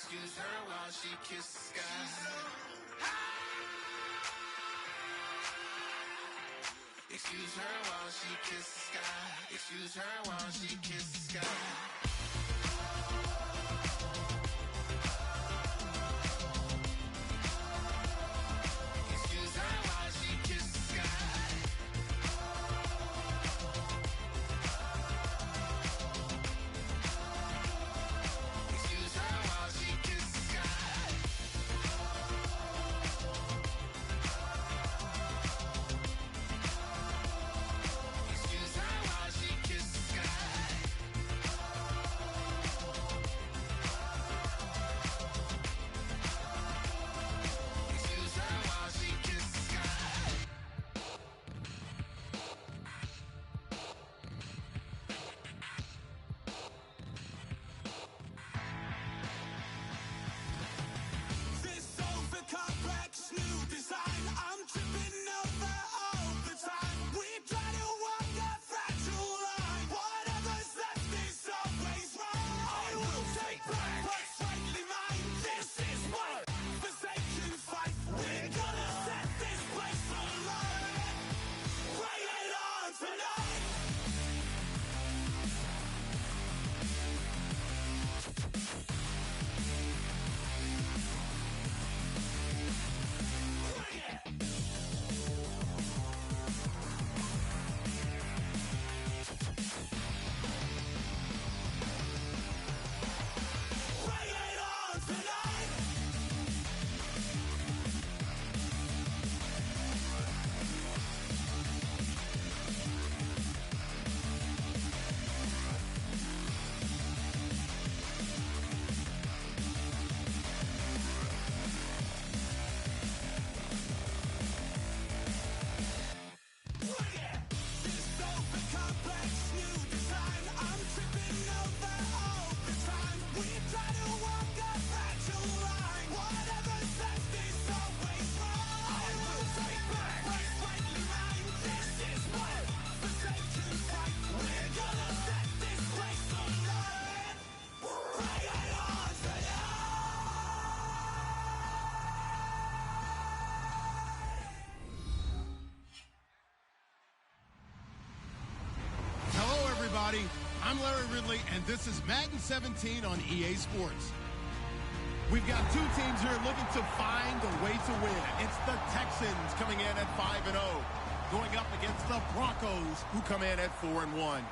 Excuse her while she kisses the sky. Excuse her while she kisses the sky. Excuse her while she kisses the sky. Excuse her while she kisses the sky. Excuse her while she kisses the sky. Excuse her while she kisses the sky. Excuse her while she kisses the sky. This over complex new design, I'm tripping over all the time. We try to walk a fragile line. Whatever's left is always wrong. I will take back what's rightly mine. This is what forsaken fight. We're gonna set this place alight. Bring it on tonight. Bring it. Bring it on tonight. Bring it. This over complex new design, I'm tripping over all the time. We try to walk a fragile line. Whatever's left is always wrong. I will take back what's rightly mine. This is what forsaken fight. We're gonna set this place alight. Bring it on tonight. Hello, everybody. I'm Larry Ridley, and this is Madden 17 on EA Sports. We've got two teams here looking to find a way to win. It's the Texans coming in at 5-0, going up against the Broncos, who come in at 4-1.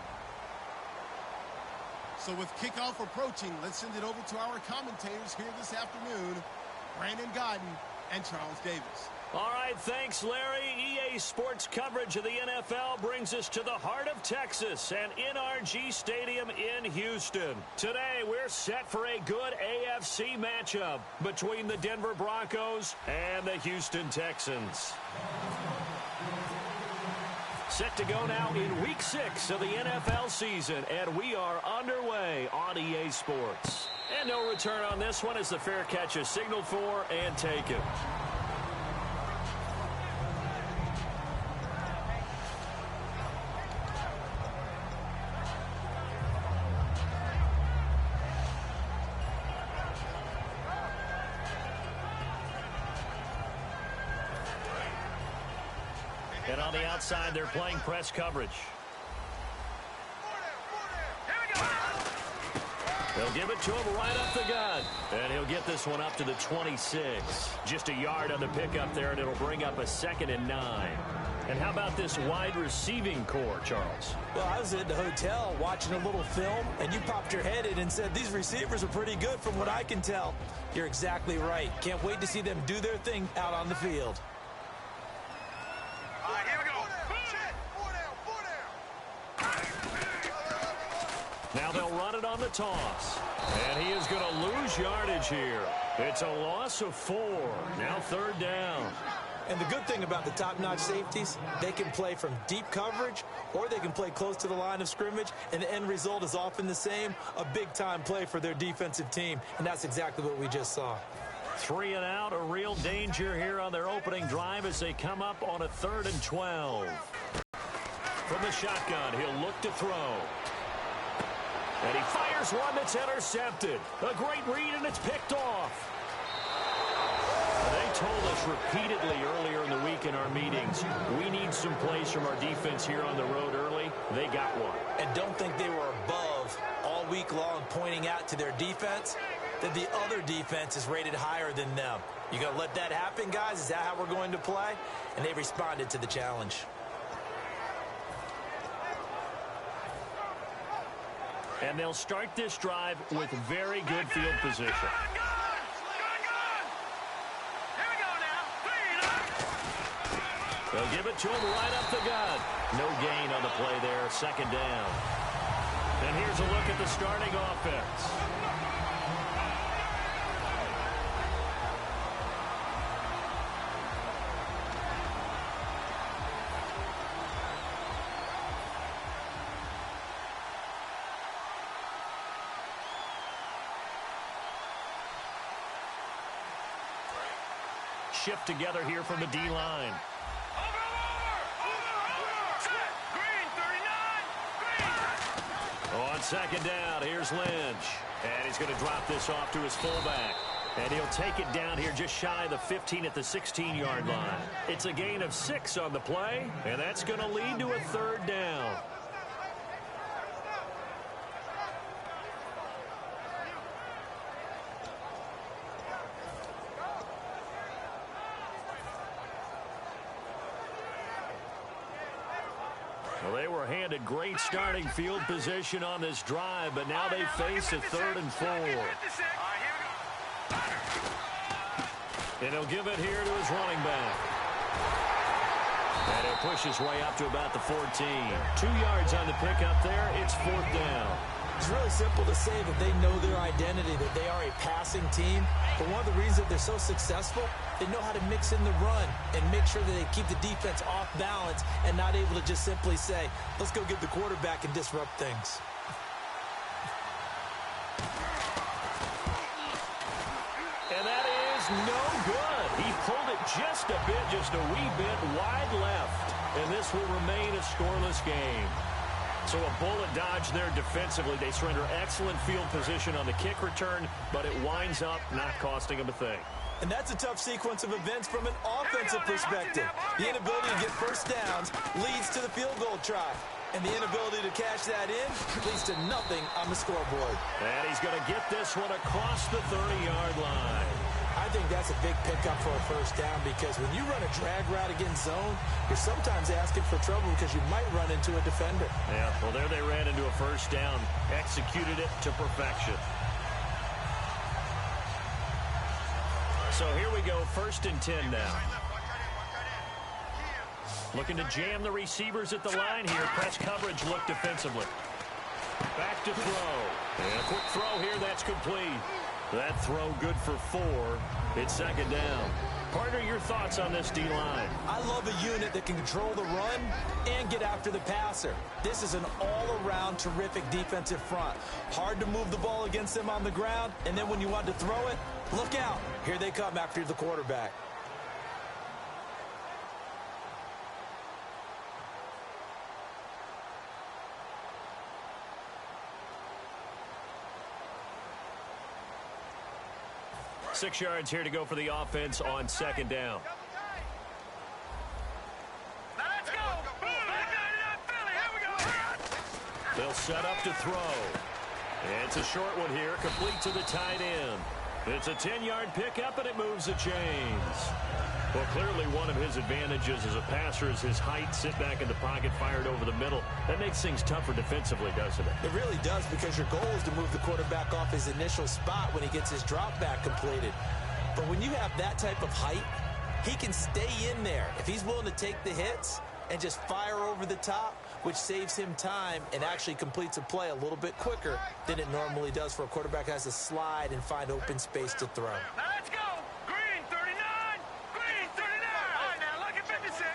So with kickoff approaching, let's send it over to our commentators here this afternoon, Brandon Godden and Charles Davis. All right, thanks, Larry. EA Sports coverage of the NFL brings us to the heart of Texas and NRG Stadium in Houston. Today, we're set for a good AFC matchup between the Denver Broncos and the Houston Texans. Set to go now in Week 6 of the NFL season, and we are underway on EA Sports. And no return on this one as the fair catch is signaled for and taken. And on the outside, they're playing press coverage. They'll give it to him right up the gut. And he'll get this one up to the 26. Just a yard on the pickup there, and it'll bring up a 2nd and 9. And how about this wide receiving core, Charles? Well, I was at the hotel watching a little film, and you popped your head in and said, these receivers are pretty good from what I can tell. You're exactly right. Can't wait to see them do their thing out on the field. All right, here we go. Now they'll run it on the toss. And he is going to lose yardage here. It's a loss of 4. Now 3rd down. And the good thing about the top-notch safeties, they can play from deep coverage or they can play close to the line of scrimmage, and the end result is often the same, a big-time play for their defensive team, and that's exactly what we just saw. 3 and out, a real danger here on their opening drive as they come up on a 3rd and 12. From the shotgun, he'll look to throw. And he fires one that's intercepted. A great read, and it's picked off. They told us repeatedly earlier in the week in our meetings, we need some plays from our defense here on the road early. They got one. And don't think they were above all week long pointing out to their defense that the other defense is rated higher than them. You going to let that happen, guys? Is that how we're going to play? And they responded to the challenge. And they'll start this drive with very good field position. They'll give it to him right up the gut. No gain on the play there, second down. And here's a look at the starting offense. Shift together here from the D-line. On second down, here's Lynch. And he's going to drop this off to his fullback. And he'll take it down here just shy of the 15 at the 16-yard line. It's a gain of 6 on the play, and that's going to lead to a third down. Well, they were handed great starting field position on this drive, but now they face a 3rd and 4. And he'll give it here to his running back. And he'll push his way up to about the 14. 2 yards on the pickup there. It's 4th down. It's really simple to say that they know their identity, that they are a passing team. But one of the reasons that they're so successful, they know how to mix in the run and make sure that they keep the defense off balance and not able to just simply say, let's go get the quarterback and disrupt things. And that is no good. He pulled it just a wee bit wide left. And this will remain a scoreless game. So a bullet dodge there defensively. They surrender excellent field position on the kick return, but it winds up not costing them a thing. And that's a tough sequence of events from an offensive perspective. The inability to get first downs leads to the field goal try. And the inability to cash that in leads to nothing on the scoreboard. And he's going to get this one across the 30-yard line. I think that's a big pickup for a first down because when you run a drag route against zone, you're sometimes asking for trouble because you might run into a defender. Yeah, well, there they ran into a first down, executed it to perfection. So here we go, 1st and 10 now. Looking to jam the receivers at the line here. Press coverage look defensively. Back to throw. And a quick throw here, that's complete. That throw good for 4. It's 2nd down. Partner, your thoughts on this D-line? I love a unit that can control the run and get after the passer. This is an all-around terrific defensive front. Hard to move the ball against them on the ground, and then when you want to throw it, look out. Here they come after the quarterback. Six yards here to go for the offense on 2nd down. They'll set up to throw. And it's a short one here, complete to the tight end. It's a 10-yard pickup, and it moves the chains. Well, clearly one of his advantages as a passer is his height, sit back in the pocket, fired over the middle. That makes things tougher defensively, doesn't it? It really does, because your goal is to move the quarterback off his initial spot when he gets his drop back completed. But when you have that type of height, he can stay in there. If he's willing to take the hits and just fire over the top, which saves him time and actually completes a play a little bit quicker than it normally does for a quarterback who has to slide and find open space to throw. Now let's go. Green 39. Green 39. All right, now look at 56.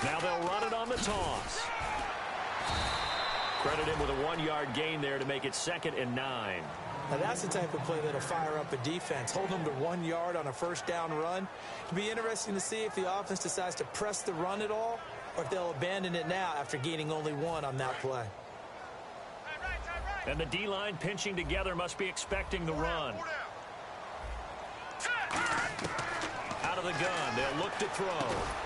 Now they'll run it on the toss. Credit him with a 1-yard gain there to make it 2nd and 9. Now that's the type of play that'll fire up a defense. Hold them to 1 yard on a first down run. It'll be interesting to see if the offense decides to press the run at all, or if they'll abandon it now after gaining only 1 on that play. And the D-line pinching together must be expecting the run. Out of the gun, they'll look to throw.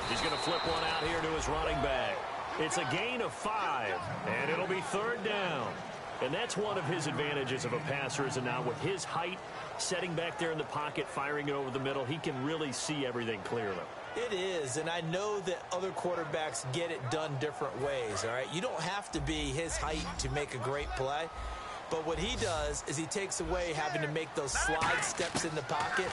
He's going to flip one out here to his running back. It's a gain of 5, and it'll be 3rd down. And that's one of his advantages of a passer, is now with his height, setting back there in the pocket, firing it over the middle, he can really see everything clearly. It is, and I know that other quarterbacks get it done different ways, all right? You don't have to be his height to make a great play. But what he does is he takes away having to make those slide steps in the pocket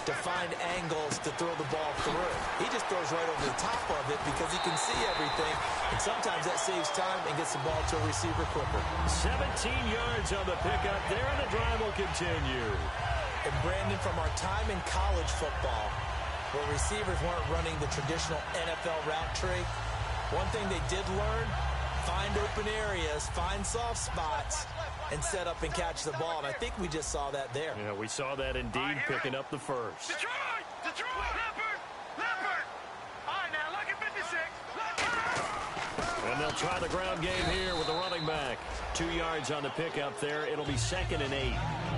to find angles to throw the ball through. He just throws right over the top of it because he can see everything, and sometimes that saves time and gets the ball to a receiver quicker. 17 yards on the pickup there, and the drive will continue. And Brandon, from our time in college football, where receivers weren't running the traditional NFL route tree, one thing they did learn, find open areas, find soft spots, and set up and catch the ball. And I think we just saw that there. Yeah, we saw that indeed, picking up the first. Detroit! Leopard! All right, now, look at 56. And they'll try the ground game here with the running back. 2 yards on the pickup there. It'll be 2nd and 8.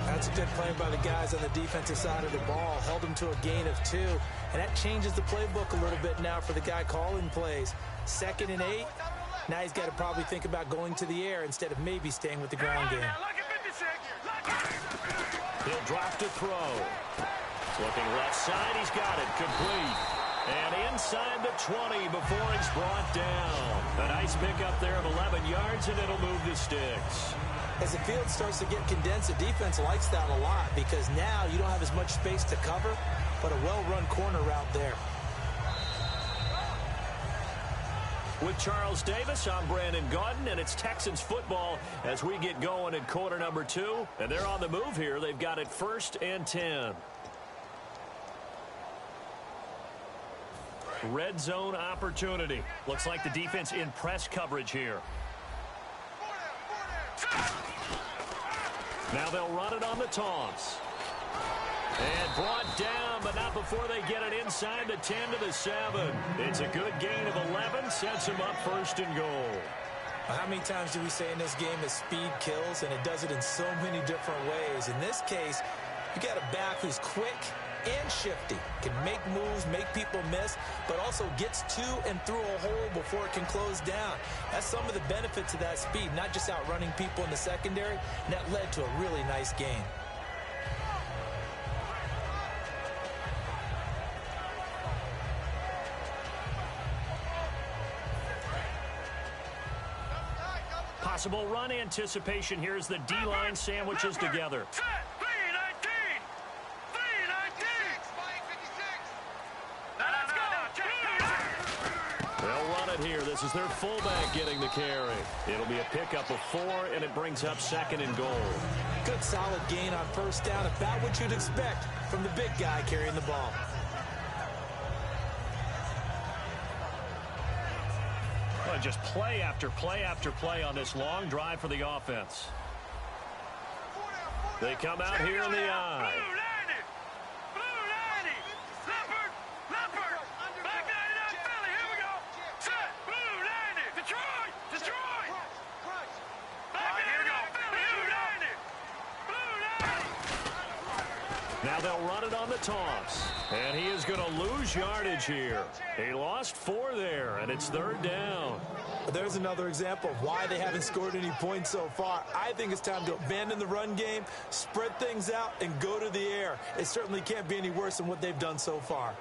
That's a good play by the guys on the defensive side of the ball. Held them to a gain of 2. And that changes the playbook a little bit now for the guy calling plays. 2nd and 8. Now he's got to probably think about going to the air instead of maybe staying with the ground game. He'll drop to throw. Looking left side, he's got it. Complete. And inside the 20 before he's brought down. A nice pickup there of 11 yards, and it'll move the sticks. As the field starts to get condensed, the defense likes that a lot because now you don't have as much space to cover, but a well-run corner route there. With Charles Davis, I'm Brandon Gaudin, and it's Texans football as we get going in quarter number 2. And they're on the move here. They've got it 1st and 10. Red zone opportunity. Looks like the defense in press coverage here. Now they'll run it on the toss. And brought down, but not before they get it inside the 10 to the 7. It's a good gain of 11, sets them up 1st and goal. How many times do we say in this game that speed kills, and it does it in so many different ways? In this case, you got a back who's quick and shifty, can make moves, make people miss, but also gets to and through a hole before it can close down. That's some of the benefits of that speed, not just outrunning people in the secondary, and that led to a really nice game. Possible run anticipation here as the D-line sandwiches together. They'll run it here. This is their fullback getting the carry. It'll be a pickup of 4, and it brings up 2nd and goal. Good solid gain on 1st down, about what you'd expect from the big guy carrying the ball. Well, just play after play after play on this long drive for the offense. They come out here in the eye. Now they'll run it on the toss. And he is going to lose yardage here. He lost 4 there, and it's 3rd down. There's another example of why they haven't scored any points so far. I think it's time to abandon the run game, spread things out, and go to the air. It certainly can't be any worse than what they've done so far.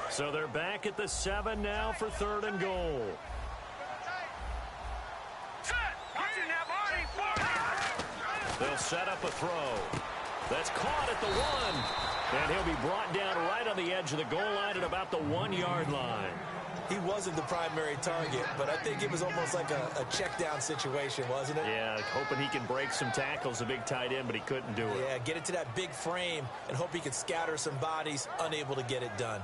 So they're back at the 7 now for 3rd and goal. They'll set up a throw. That's caught at the 1. And he'll be brought down right on the edge of the goal line at about the 1-yard line. He wasn't the primary target, but I think it was almost like a check down situation, wasn't it? Yeah, hoping he can break some tackles, a big tight end, but he couldn't do it. Yeah, get it to that big frame and hope he could scatter some bodies, unable to get it done.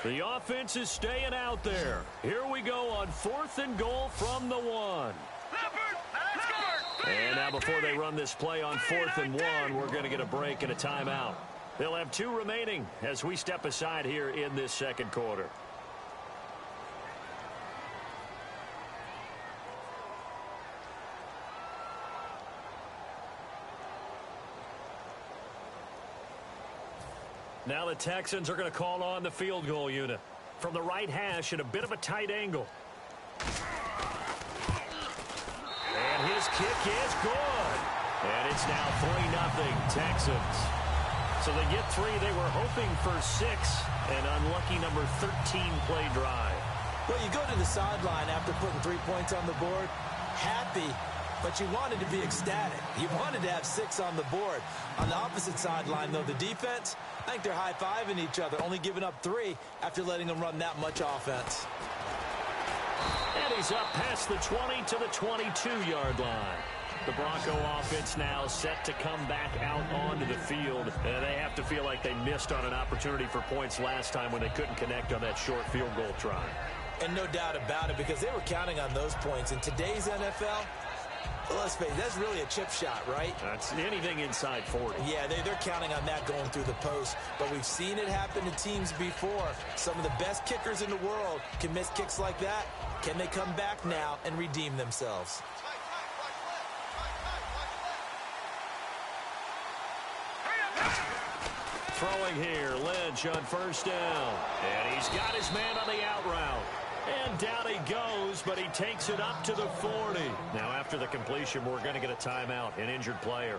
The offense is staying out there. Here we go on 4th and goal from the 1. And now before they run this play on 4th and 1, we're going to get a break and a timeout. They'll have 2 remaining as we step aside here in this second quarter. Now the Texans are going to call on the field goal unit from the right hash at a bit of a tight angle. And his kick is good. And it's now 3-0 Texans. So they get 3. They were hoping for 6. An unlucky number 13 play drive. Well, you go to the sideline after putting 3 points on the board, happy, but you wanted to be ecstatic. You wanted to have 6 on the board. On the opposite sideline, though, the defense, I think they're high-fiving each other, only giving up 3 after letting them run that much offense. And he's up past the 20 to the 22-yard line. The Bronco offense now set to come back out onto the field. And they have to feel like they missed on an opportunity for points last time when they couldn't connect on that short field goal try. And no doubt about it, because they were counting on those points. In today's NFL, let's face it, that's really a chip shot, right? That's anything inside 40. Yeah, they're counting on that going through the post. But we've seen it happen to teams before. Some of the best kickers in the world can miss kicks like that. Can they come back now and redeem themselves? Throwing here, Lynch on 1st down. And he's got his man on the out route. And down he goes, but he takes it up to the 40. Now after the completion, we're going to get a timeout, an injured player.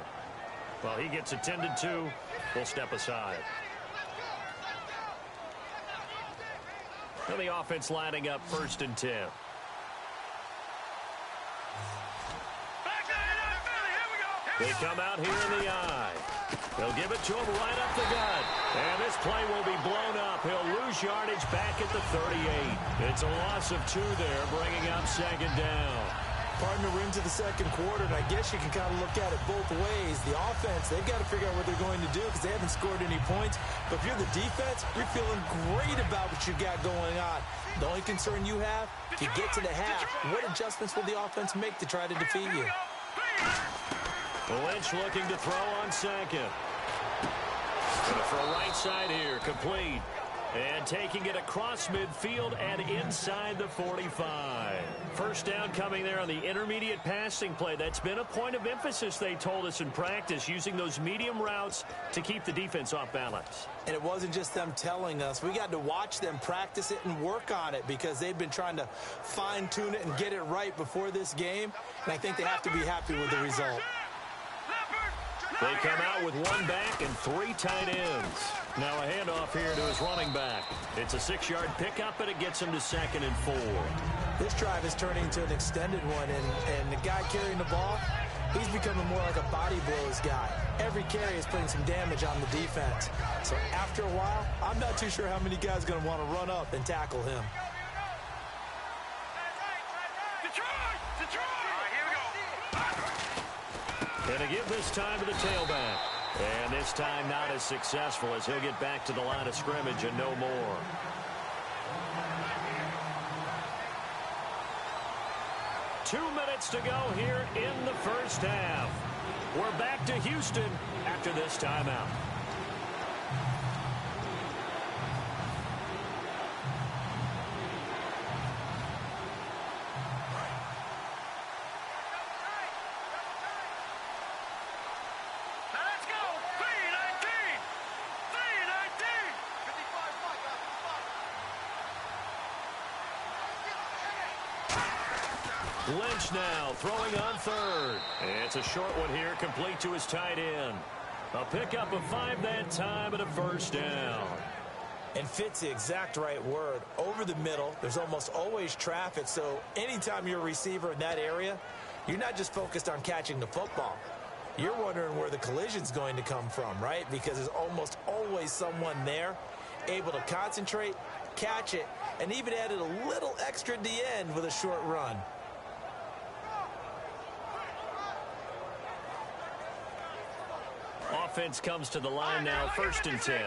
Well, he gets attended to. We'll step aside. Now the offense lining up 1st and 10. They come out here in the eye. They'll give it to him right up the gut. And this play will be blown up. He'll lose yardage back at the 38. It's a loss of 2 there, bringing up 2nd down. Partner, we're into the second quarter, and I guess you can kind of look at it both ways. The offense, they've got to figure out what they're going to do because they haven't scored any points. But if you're the defense, you're feeling great about what you got going on. The only concern you have, if you get to the half, what adjustments will the offense make to try to defeat you? Lynch looking to throw on 2nd. Going to throw right side here, complete. And taking it across midfield and inside the 45. 1st down coming there on the intermediate passing play. That's been a point of emphasis, they told us in practice, using those medium routes to keep the defense off balance. And it wasn't just them telling us. We got to watch them practice it and work on it because they've been trying to fine-tune it and get it right before this game. And I think they have to be happy with the result. They come out with 1 back and 3 tight ends. Now a handoff here to his running back. It's a 6-yard pickup, and it gets him to 2nd and 4. This drive is turning into an extended one, and the guy carrying the ball, he's becoming more like a body blows guy. Every carry is putting some damage on the defense. So after a while, I'm not too sure how many guys are going to want to run up and tackle him. And to give this time to the tailback. And this time not as successful as he'll get back to the line of scrimmage and no more. Two minutes to go here in the first half. We're back to Houston after this timeout. Lynch now throwing on 3rd. It's a short one here, complete to his tight end. A pickup of 5 that time and a 1st down. And fit's the exact right word. Over the middle, there's almost always traffic, so anytime you're a receiver in that area, you're not just focused on catching the football. You're wondering where the collision's going to come from, right? Because there's almost always someone there able to concentrate, catch it, and even added a little extra at the end with a short run. Offense comes to the line now, 1st and 10.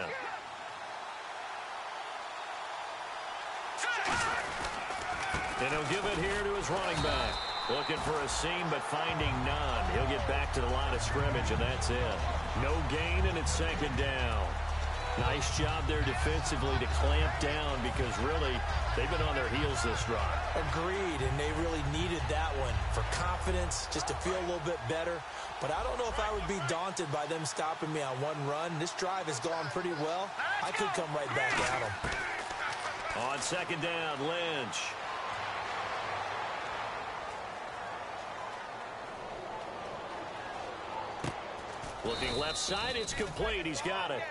And he'll give it here to his running back. Looking for a seam, but finding none. He'll get back to the line of scrimmage, and that's it. No gain, and it's second down. Nice job there defensively to clamp down because, really, they've been on their heels this drive. Agreed, and they really needed that one for confidence, just to feel a little bit better. But I don't know if I would be daunted by them stopping me on one run. This drive has gone pretty well. I could come right back at them. On second down, Lynch. Looking left side, it's complete. He's got it.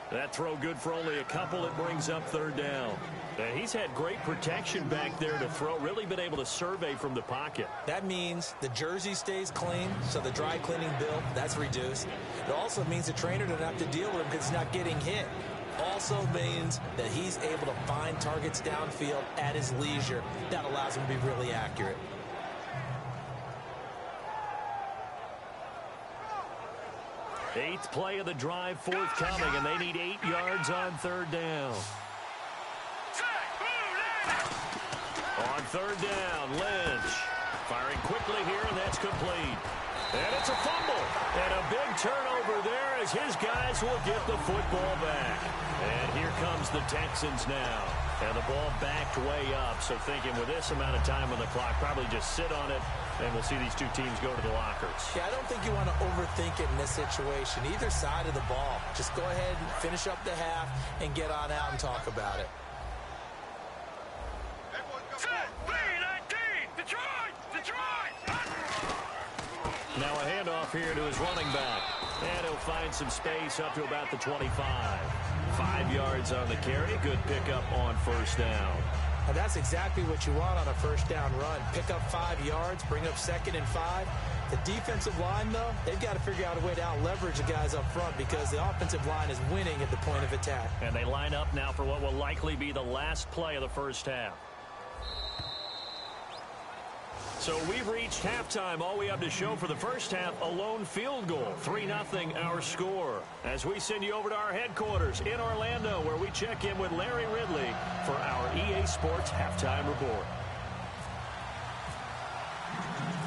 That throw good for only a couple. It brings up third down. And he's had great protection back there to throw. Really been able to survey from the pocket. That means the jersey stays clean, so the dry cleaning bill, that's reduced. It also means the trainer doesn't have to deal with him because he's not getting hit. Also means that he's able to find targets downfield at his leisure. That allows him to be really accurate. Eighth play of the drive forthcoming, and they need 8 yards on third down. On third down, Lynch firing quickly here, and that's complete. And it's a fumble. And a big turnover there as his guys will get the football back. And here comes the Texans now. And the ball backed way up. So thinking with this amount of time on the clock, probably just sit on it, and we'll see these two teams go to the lockers. Yeah, I don't think you want to overthink it in this situation. Either side of the ball. Just go ahead and finish up the half and get on out and talk about it. Now a handoff here to his running back. And he'll find some space up to about the 25. 5 yards on the carry. Good pickup on first down. And that's exactly what you want on a first down run. Pick up 5 yards, bring up second and 5. The defensive line, though, they've got to figure out a way to out-leverage the guys up front because the offensive line is winning at the point of attack. And they line up now for what will likely be the last play of the first half. So we've reached halftime. All we have to show for the first half, a lone field goal. 3-0 our score. As we send you over to our headquarters in Orlando, where we check in with Larry Ridley for our EA Sports Halftime Report.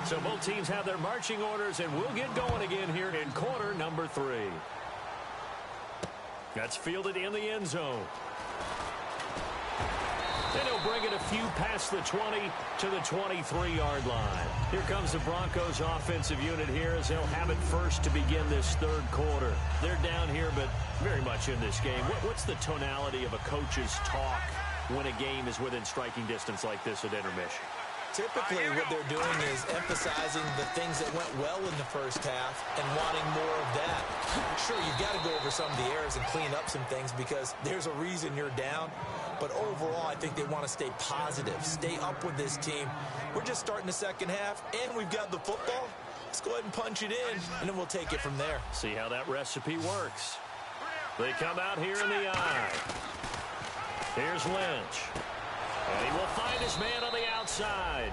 So both teams have their marching orders, and we'll get going again here in quarter number 3. That's fielded in the end zone. And he'll bring it a few past the 20 to the 23-yard line. Here comes the Broncos offensive unit here as they'll have it first to begin this third quarter. They're down here, but very much in this game. What's the tonality of a coach's talk when a game is within striking distance like this at intermission? Typically, what they're doing is emphasizing the things that went well in the first half and wanting more of that. Sure, you've got to go over some of the errors and clean up some things because there's a reason you're down. But overall, I think they want to stay positive, stay up with this team. We're just starting the second half, and we've got the football. Let's go ahead and punch it in, and then we'll take it from there. See how that recipe works. They come out here in the eye. Here's Lynch. And he will find his man on the outside.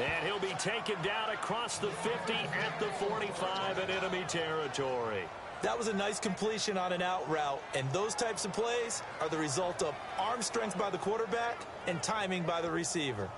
And he'll be taken down across the 50 at the 45 in enemy territory. That was a nice completion on an out route, and those types of plays are the result of arm strength by the quarterback and timing by the receiver.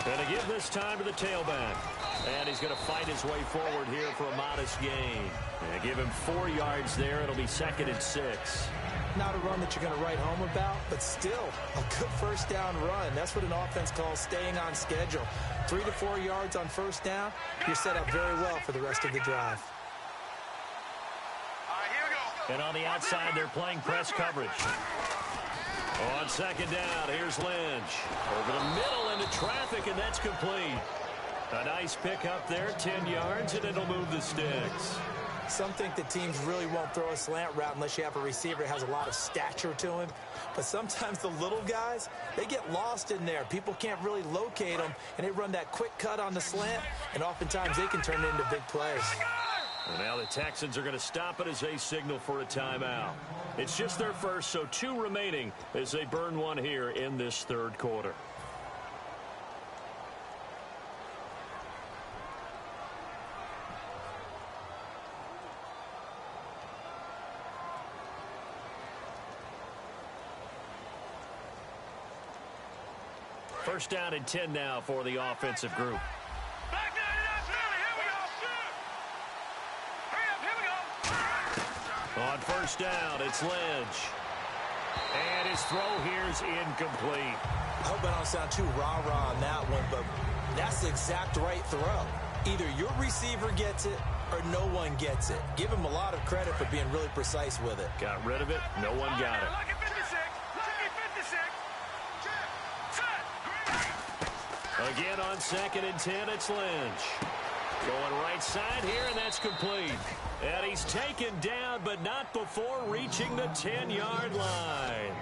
Going to give this time to the tailback. And he's going to fight his way forward here for a modest gain. And give him 4 yards there. It'll be 2nd and 6. Not a run that you're going to write home about, but still a good first down run. That's what an offense calls staying on schedule. 3 to 4 yards on first down. You're set up very well for the rest of the drive. And on the outside, they're playing press coverage. On second down, here's Lynch. Over the middle into traffic, and that's complete. A nice pick up there, 10 yards, and it'll move the sticks. Some think that teams really won't throw a slant route unless you have a receiver that has a lot of stature to him. But sometimes the little guys, they get lost in there. People can't really locate them, and they run that quick cut on the slant, and oftentimes they can turn it into big plays. And now the Texans are going to stop it as they signal for a timeout. It's just their first, so 2 remaining as they burn one here in this third quarter. First down and 10 now for the offensive group. On first down, it's Lynch. And his throw here is incomplete. I hope I don't sound too rah-rah on that one, but that's the exact right throw. Either your receiver gets it or no one gets it. Give him a lot of credit for being really precise with it. Got rid of it. No one got it. Again on 2nd and 10, it's Lynch. Going right side here, and that's complete. And he's taken down, but not before reaching the 10-yard line.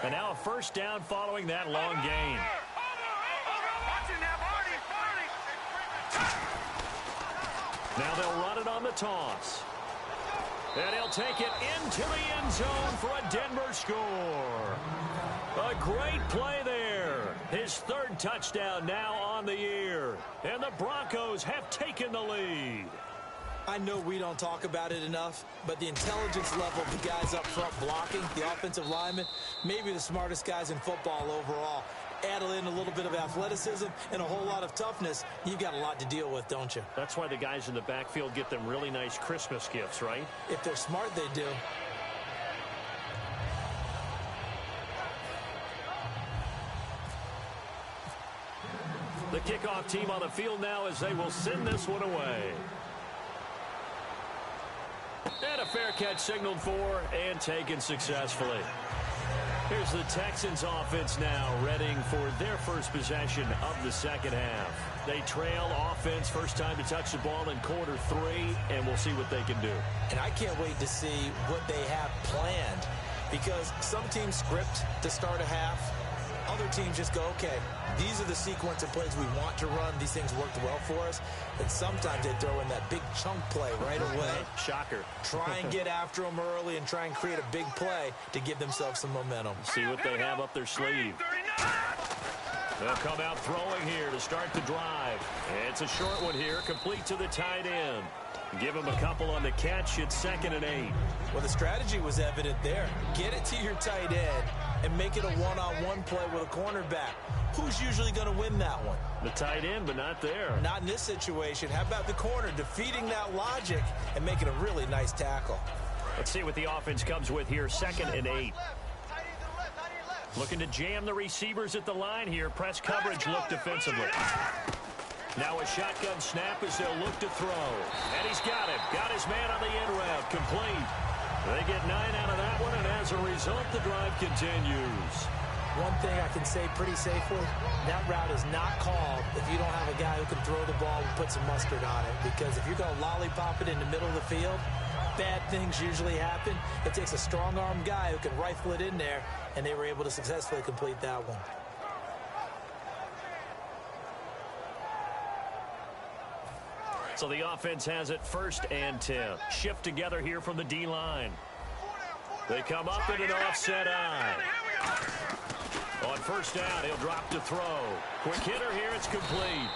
And now a first down following that long gain. Now they'll run it on the toss. And he'll take it into the end zone for a Denver score. A great play there. His 3rd touchdown now on the year. And the Broncos have taken the lead. I know we don't talk about it enough, but the intelligence level of the guys up front blocking, the offensive linemen, maybe the smartest guys in football overall. Add in a little bit of athleticism and a whole lot of toughness, you've got a lot to deal with, don't you? That's why the guys in the backfield get them really nice Christmas gifts, right? If they're smart, they do. The kickoff team on the field now as they will send this one away. And a fair catch signaled for and taken successfully. Here's the Texans offense now, readying for their first possession of the second half. They trail offense, first time to touch the ball in quarter 3, and we'll see what they can do. And I can't wait to see what they have planned, because some teams script to start a half. Other teams just go, okay, these are the sequence of plays we want to run. These things worked well for us. And sometimes they throw in that big chunk play right away. Shocker. Try and get after them early and try and create a big play to give themselves some momentum. See what they have up their sleeve. They'll come out throwing here to start the drive. It's a short one here, complete to the tight end. Give him a couple on the catch. It's 2nd and 8. Well, the strategy was evident there. Get it to your tight end and make it a one-on-one play with a cornerback. Who's usually going to win that one? The tight end, but not there. Not in this situation. How about the corner defeating that logic and making a really nice tackle? Let's see what the offense comes with here. 2nd and 8. Looking to jam the receivers at the line here. Press coverage look defensively. Now a shotgun snap as they'll look to throw. And he's got him. Got his man on the end route. Complete. They get 9 out of that one, and as a result, the drive continues. One thing I can say pretty safely, that route is not called if you don't have a guy who can throw the ball and put some mustard on it. Because if you're going to lollipop it in the middle of the field, bad things usually happen. It takes a strong-armed guy who can rifle it in there, and they were able to successfully complete that one. So the offense has it 1st and 10. Shift together here from the D-line. They come up in an offset eye. On first down, he'll drop to throw. Quick hitter here, it's complete.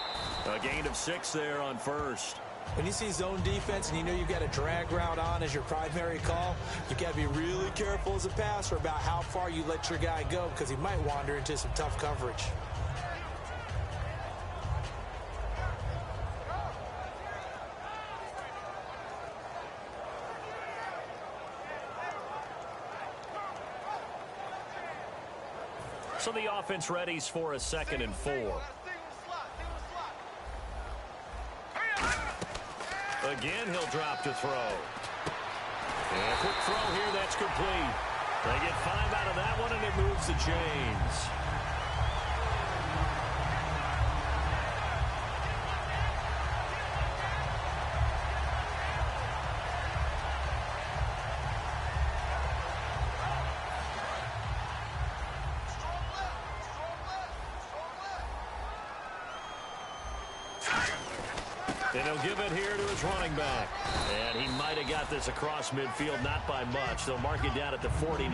A gain of 6 there on first. When you see zone defense and you know you've got a drag route on as your primary call, you've got to be really careful as a passer about how far you let your guy go, because he might wander into some tough coverage. So the offense readies for a 2nd and 4. Again, he'll drop to throw. And a quick throw here, that's complete. They get 5 out of that one, and it moves the chains. And he'll give it here to his running back. And he might have got this across midfield, not by much. They'll mark it down at the 49.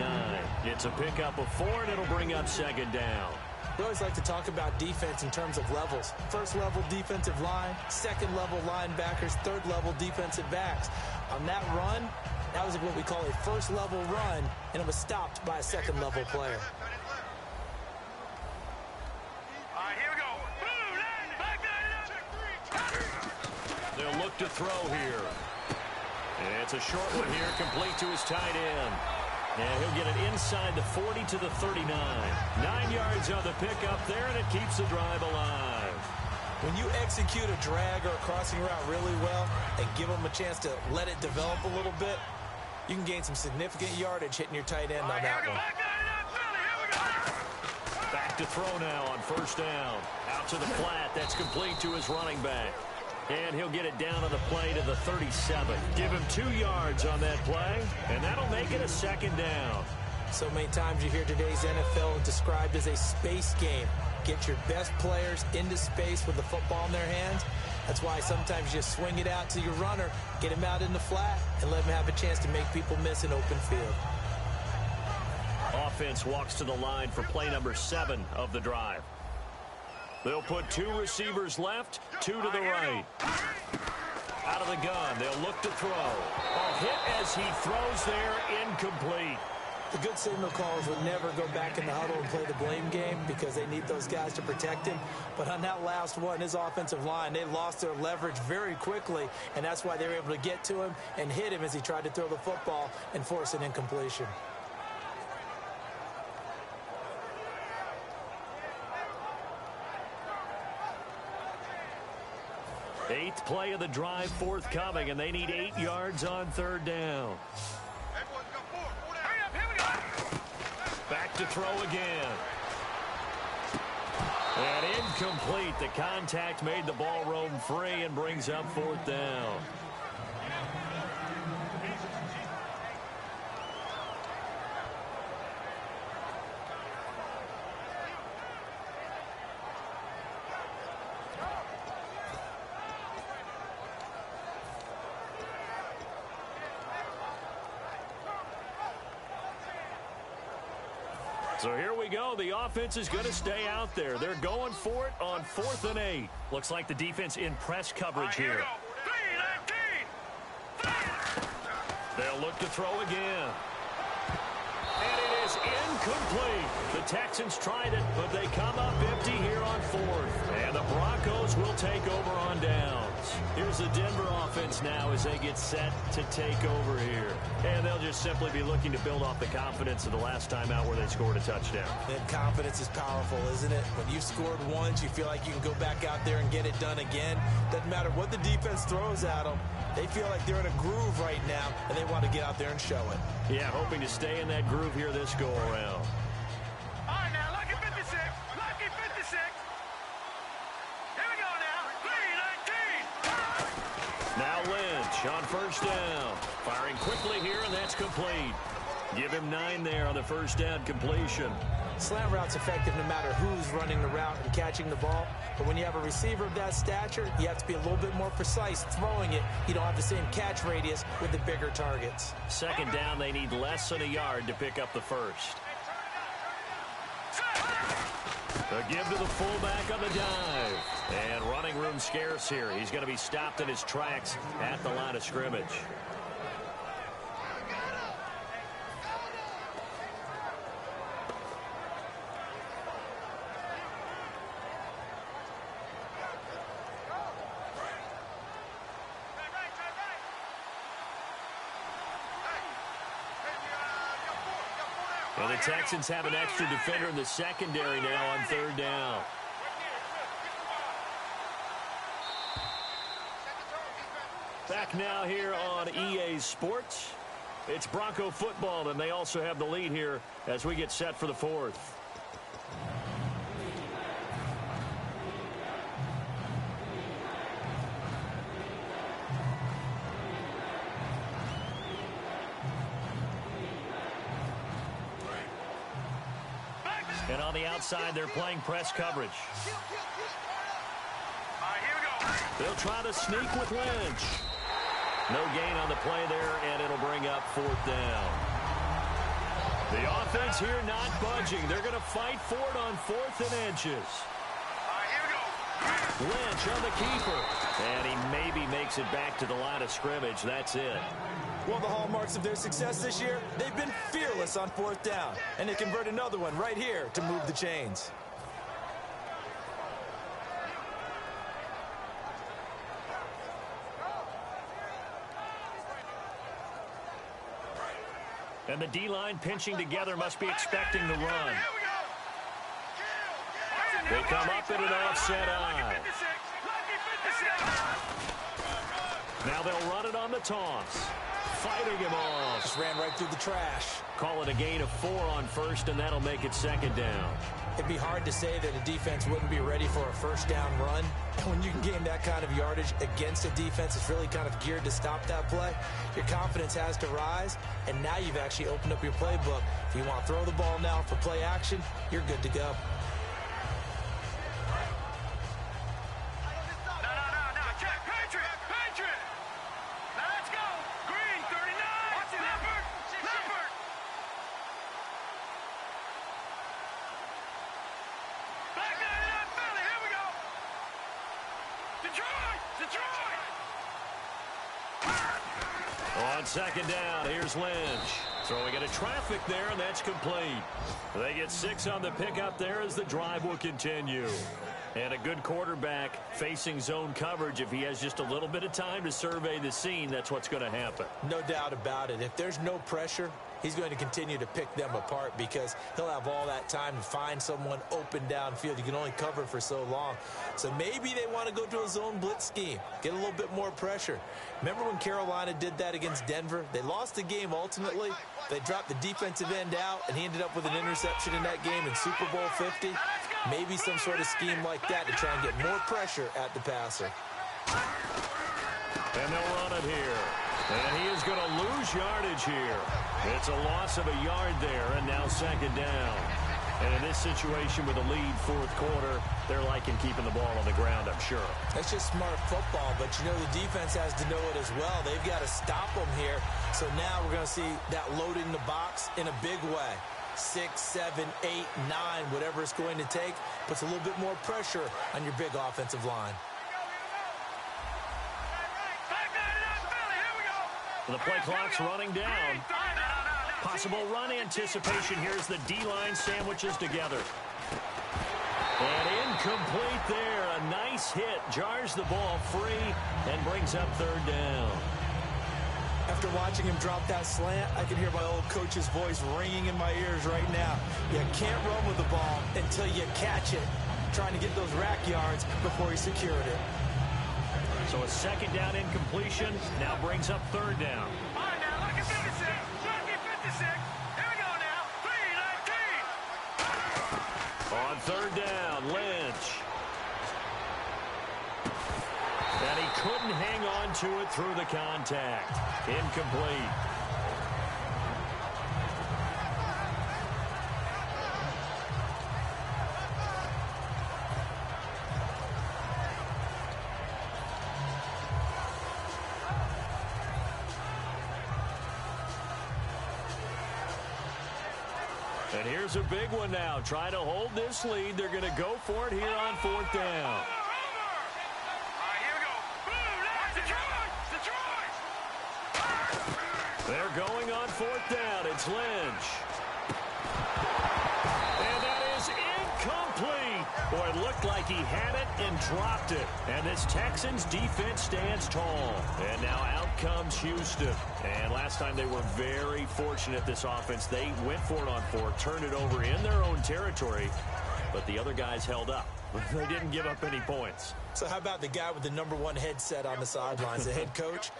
It's a pickup of 4, and it'll bring up second down. We always like to talk about defense in terms of levels. First level defensive line, second level linebackers, third level defensive backs. On that run, that was what we call a first level run, and it was stopped by a second level player. They'll look to throw here. And it's a short one here, complete to his tight end. And he'll get it inside the 40 to the 39. 9 yards on the pickup there, and it keeps the drive alive. When you execute a drag or a crossing route really well and give them a chance to let it develop a little bit, you can gain some significant yardage hitting your tight end on that one. Back to throw now on first down. Out to the flat. That's complete to his running back. And he'll get it down on the play to the 37. Give him 2 yards on that play, and that'll make it a second down. So many times you hear today's NFL described as a space game. Get your best players into space with the football in their hands. That's why sometimes you swing it out to your runner, get him out in the flat, and let him have a chance to make people miss an open field. Offense walks to the line for play number 7 of the drive. They'll put 2 receivers left, 2 to the right. Out of the gun, they'll look to throw. A hit as he throws there, incomplete. The good signal callers would never go back in the huddle and play the blame game because they need those guys to protect him. But on that last one, his offensive line, they lost their leverage very quickly, and that's why they were able to get to him and hit him as he tried to throw the football and force an incompletion. Eighth play of the drive forthcoming, and they need 8 yards on third down. Back to throw again. And incomplete. The contact made the ball roam free and brings up fourth down. So here we go. The offense is going to stay out there. They're going for it on 4th and 8. Looks like the defense in press coverage here. They'll look to throw again. And it is incomplete. The Texans tried it, but they come up empty here on 4th. And the Broncos will take over on downs. Here's the Denver offense now as they get set to take over here. And they'll just simply be looking to build off the confidence of the last time out where they scored a touchdown. And confidence is powerful, isn't it? When you've scored once, you feel like you can go back out there and get it done again. Doesn't matter what the defense throws at them. They feel like they're in a groove right now, and they want to get out there and show it. Yeah, hoping to stay in that groove here this go-around. All right, now, lucky 56. Lucky 56. Here we go now. 3-19. Now Lynch on first down. Firing quickly here, and that's complete. Give him 9 there on the first down completion. Slant route's effective no matter who's running the route and catching the ball. But when you have a receiver of that stature, you have to be a little bit more precise throwing it. You don't have the same catch radius with the bigger targets. Second down, they need less than a yard to pick up the first. A give to the fullback on the dive. And running room scarce here. He's going to be stopped in his tracks at the line of scrimmage. Well, the Texans have an extra defender in the secondary now on third down. Back now here on EA Sports. It's Bronco football, and they also have the lead here as we get set for the fourth. And on the outside, they're playing press coverage. They'll try to sneak with Lynch. No gain on the play there, and it'll bring up fourth down. The offense here not budging. They're going to fight for it on 4th and inches. Lynch on the keeper. And he maybe makes it back to the line of scrimmage. That's it. One of the hallmarks of their success this year, they've been fearless on 4th down. And they convert another one right here to move the chains. And the D-line pinching together must be expecting the run. They come up in an offset eye. Now they'll run it on the toss. Fighting him off. Just ran right through the trash. Call it a gain of 4 on first, and that'll make it 2nd down. It'd be hard to say that a defense wouldn't be ready for a 1st down run. And when you can gain that kind of yardage against a defense that's really kind of geared to stop that play, your confidence has to rise, and now you've actually opened up your playbook. If you want to throw the ball now for play action, you're good to go. On 2nd down, here's Lynch. Throwing into traffic there, and that's complete. They get 6 on the pickup there as the drive will continue. And a good quarterback facing zone coverage. If he has just a little bit of time to survey the scene, that's what's going to happen. No doubt about it. If there's no pressure, he's going to continue to pick them apart because he'll have all that time to find someone open downfield. You can only cover for so long. So maybe they want to go to a zone blitz scheme, get a little bit more pressure. Remember when Carolina did that against Denver? They lost the game ultimately. They dropped the defensive end out, and he ended up with an interception in that game in Super Bowl 50. Maybe some sort of scheme like that to try and get more pressure at the passer. And they'll run it here. And he is going to lose yardage here. It's a loss of a yard there, and now 2nd down. And in this situation with a lead 4th quarter, they're liking keeping the ball on the ground, I'm sure. That's just smart football, but you know the defense has to know it as well. They've got to stop them here. So now we're going to see that load in the box in a big way. 6, 7, 8, 9, whatever it's going to take, puts a little bit more pressure on your big offensive line. The play clock's running down. Possible run anticipation here as the D-line sandwiches together. And incomplete there. A nice hit. Jars the ball free and brings up 3rd down. After watching him drop that slant, I can hear my old coach's voice ringing in my ears right now. You can't run with the ball until you catch it. Trying to get those rack yards before he secured it. So a 2nd down incompletion now brings up 3rd down. All right, now, look at 56. Look at 56. Here we go now. 3-19. On 3rd down, Lynch. And he couldn't hang on to it through the contact. Incomplete. And here's a big one now. Trying to hold this lead. They're going to go for it here on 4th down. They're going on 4th down. It's Lynch. And that is incomplete. Boy, it looked like he had it and dropped it. And this Texans defense stands tall. And now out comes Houston. And last time they were very fortunate, this offense. They went for it on 4, turned it over in their own territory. but the other guys held up. They didn't give up any points. So how about the guy with the #1 headset on the sidelines, the head coach?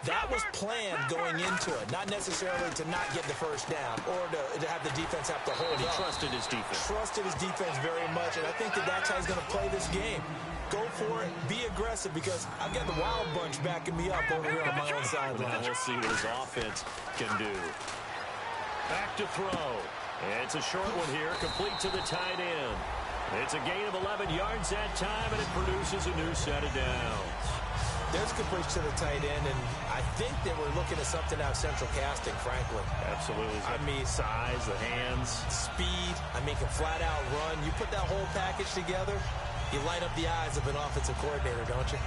That was planned going into it, not necessarily to not get the first down or to have the defense have to hold up. He trusted his defense. Trusted his defense very much, and I think that's how he's going to play this game. Go for it, be aggressive, because I've got the Wild Bunch backing me up over here on my own sideline. We'll see what his offense can do. Back to throw. It's a short one here, complete to the tight end. It's a gain of 11 yards that time, and it produces a new set of downs. There's completion to the tight end, and I think they were looking at something out of central casting, frankly. Absolutely. I mean, size, the hands. Speed. I mean, can flat out run. You put that whole package together, you light up the eyes of an offensive coordinator, don't you?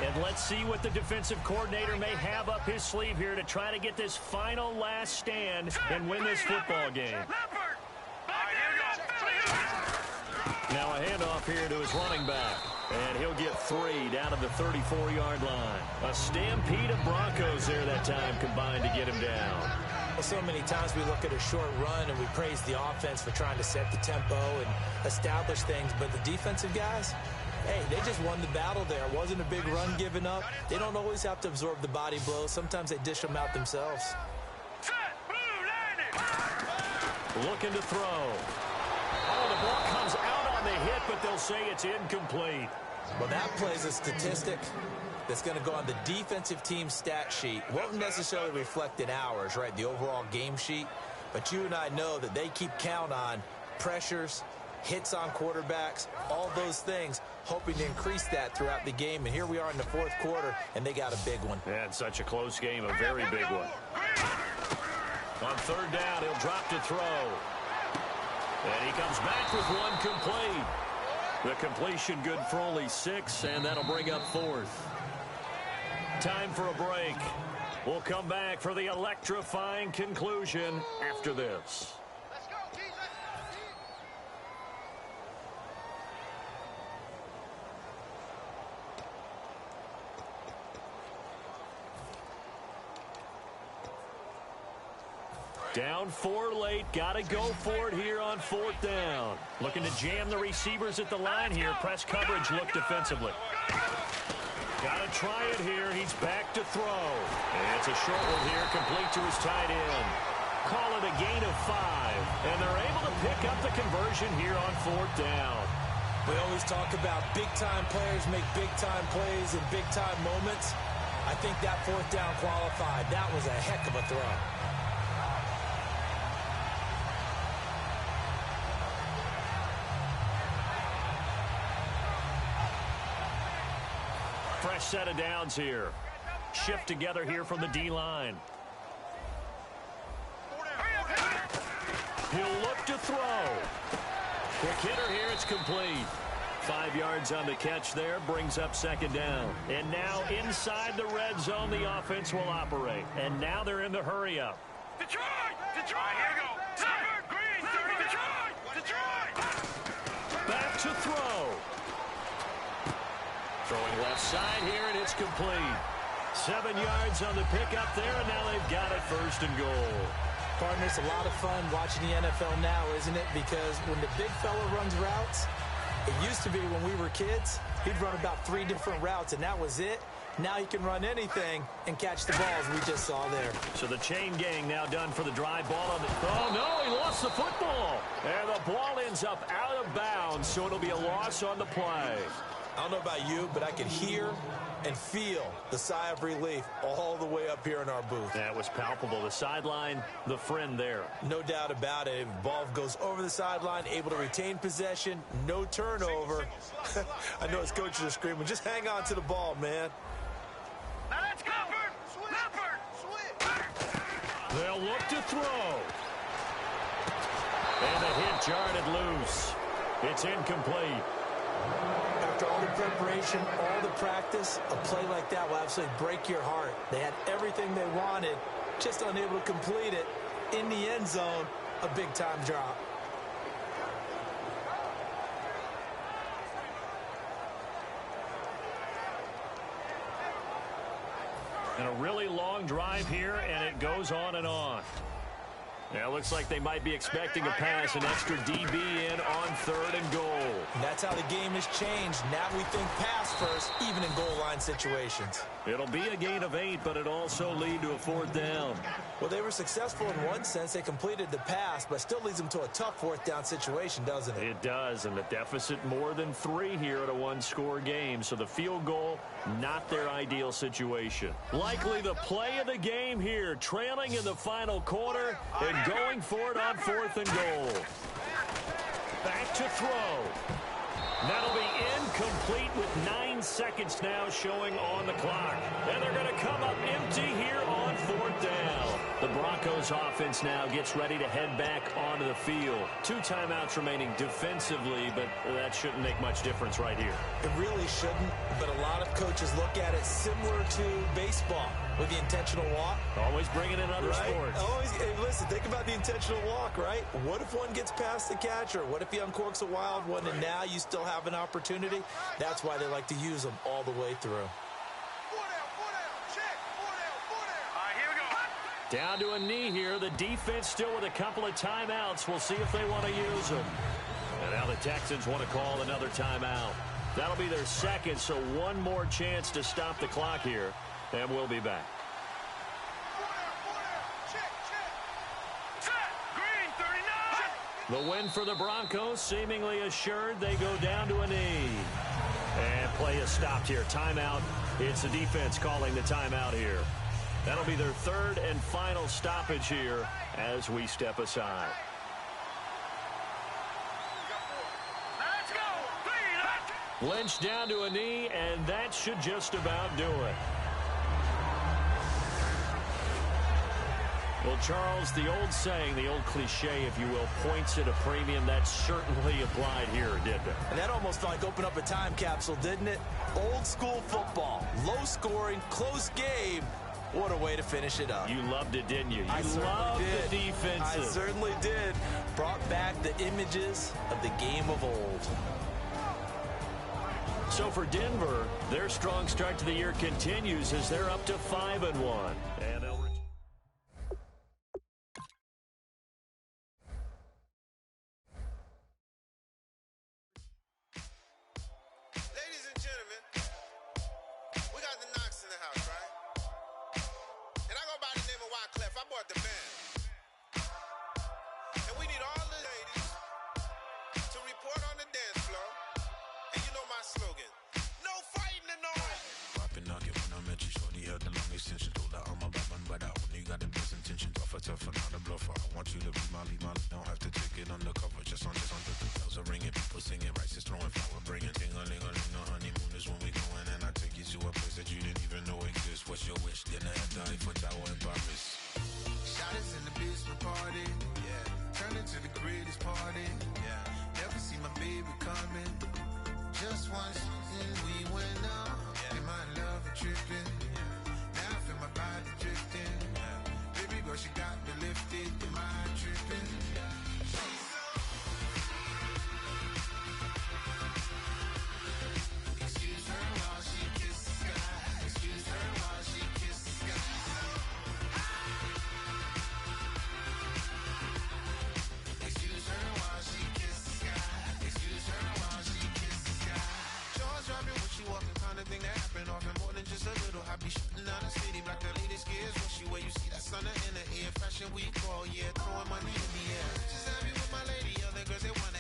And let's see what the defensive coordinator may have up his sleeve here to try to get this final last stand and win this football game. Now a handoff here to his running back. And he'll get 3 down to the 34-yard line. A stampede of Broncos there that time combined to get him down. Well, so many times we look at a short run and we praise the offense for trying to set the tempo and establish things. But the defensive guys, hey, they just won the battle there. It wasn't a big run given up. They don't always have to absorb the body blows. Sometimes they dish them out themselves. Looking to throw. Oh, the ball comes out on the hit, but they'll say it's incomplete. Well, that plays a statistic that's going to go on the defensive team stat sheet. Won't necessarily reflect in ours, right, the overall game sheet. But you and I know that they keep count on pressures, hits on quarterbacks, all those things, hoping to increase that throughout the game. And here we are in the fourth quarter, and they got a big one. Yeah, it's such a close game, a very big one. On third down, he'll drop to throw. And he comes back with one complete. The completion good for only 6, and that'll bring up 4th. Time for a break. We'll come back for the electrifying conclusion after this. Down 4 late, got to go for it here on 4th down. Looking to jam the receivers at the line here. Press coverage look defensively. Got to try it here. He's back to throw. And it's a short one here, complete to his tight end. Call it a gain of 5. And they're able to pick up the conversion here on 4th down. We always talk about big-time players make big-time plays in big-time moments. I think that 4th down qualified. That was a heck of a throw. Fresh set of downs here. Shift together here from the D-line. He'll look to throw. Quick hitter here, it's complete. 5 yards on the catch there, brings up 2nd down. And now inside the red zone, the offense will operate. And now they're in the hurry-up. Detroit! Detroit! Here we go! Silver, green, 30, Detroit! Detroit! Back to throw. Throwing left side here, and it's complete. 7 yards on the pickup there, and now they've got it 1st and goal. Partner, it's a lot of fun watching the NFL now, isn't it? Because when the big fella runs routes, it used to be when we were kids, he'd run about 3 different routes, and that was it. Now he can run anything and catch the balls we just saw there. So the chain gang now done for the drive ball on the... Oh, no, he lost the football. And the ball ends up out of bounds, so it'll be a loss on the play. I don't know about you, but I could hear and feel the sigh of relief all the way up here in our booth. That was palpable. The sideline, the friend there. No doubt about it. If the ball goes over the sideline, able to retain possession, no turnover. I know his coaches are screaming, just hang on to the ball, man. Now that's Leopard! Leopard! They'll look to throw. And the hit jarred it loose. It's incomplete. After all the preparation, all the practice, a play like that will absolutely break your heart. They had everything they wanted, just unable to complete it. In the end zone, a big-time drop. And a really long drive here, and it goes on and on. Yeah, looks like they might be expecting a pass, an extra DB in on 3rd and goal. And that's how the game has changed. Now we think pass first, even in goal line situations. It'll be a gain of 8, but it also lead to a 4th down. Well, they were successful in one sense. They completed the pass, but still leads them to a tough 4th down situation, doesn't it? It does, and the deficit more than 3 here at a 1-score game. So the field goal, not their ideal situation. Likely the play of the game here, trailing in the final quarter and going for it on 4th and goal. Back to throw. That'll be incomplete with 9 seconds now showing on the clock. And they're going to come up empty here on 4th down. The Broncos offense now gets ready to head back onto the field. 2 timeouts remaining defensively, but that shouldn't make much difference right here. It really shouldn't, but a lot of coaches look at it similar to baseball with the intentional walk. Always bringing in other sports. Always, hey, listen, think about the intentional walk, right? What if one gets past the catcher? What if he uncorks a wild one and now you still have an opportunity? That's why they like to use them all the way through. Down to a knee here. The defense still with a couple of timeouts. We'll see if they want to use them. And now the Texans want to call another timeout. That'll be their 2nd, so one more chance to stop the clock here. And we'll be back. The win for the Broncos seemingly assured. They go down to a knee. And play is stopped here. Timeout. It's the defense calling the timeout here. That'll be their 3rd and final stoppage here as we step aside. Lynch down to a knee, and that should just about do it. Well, Charles, the old saying, the old cliche, if you will, points at a premium. That certainly applied here, didn't it? And that almost like opened up a time capsule, didn't it? Old school football, low scoring, close game. What a way to finish it up. You loved it, didn't you? You loved the defensive. I certainly did. Brought back the images of the game of old. So for Denver, their strong start to the year continues as they're up to 5-1. And they'll Ladies and gentlemen, we got the Knox in the house, right? And I go by the name of Wyclef. I bought the band. And we need all the ladies to report on the dance floor. And you know my slogan, no fighting tonight. Popping nugget when I met you, shorty had the long extension. Told her I'm a bad one, but I only got the best intention. Tougher, not a bluffer. I want you to be my lead, don't have to take it undercover. Just under the bells are ringing, people singing, rice is throwing, flower bringing. Ting-a-ling-a-ling, no honeymoon is when we going, and I take you to a place that you didn't even know exists. What's your wish? Dinner at the Eiffel Tower in Paris. Shot is in the basement party, yeah. Turn into the greatest party, yeah. Never see my baby coming. Just one season we went up, yeah. In my love and tripping, yeah. Now I feel my body drifting, yeah. Baby girl, she got me lifted, in my tripping, yeah. She's so excuse her while she kisses the sky. Excuse her while she kisses the sky. Excuse her while she kisses the sky. Excuse her while she kisses the sky. Jaws dropping when she walking, kind of thing that happen often, more than just a little. I be shooting out the city, black the latest gears. When she where you see that sun in the air, fashion week all year, throwing money in the air. Just happy with my lady, other girls they want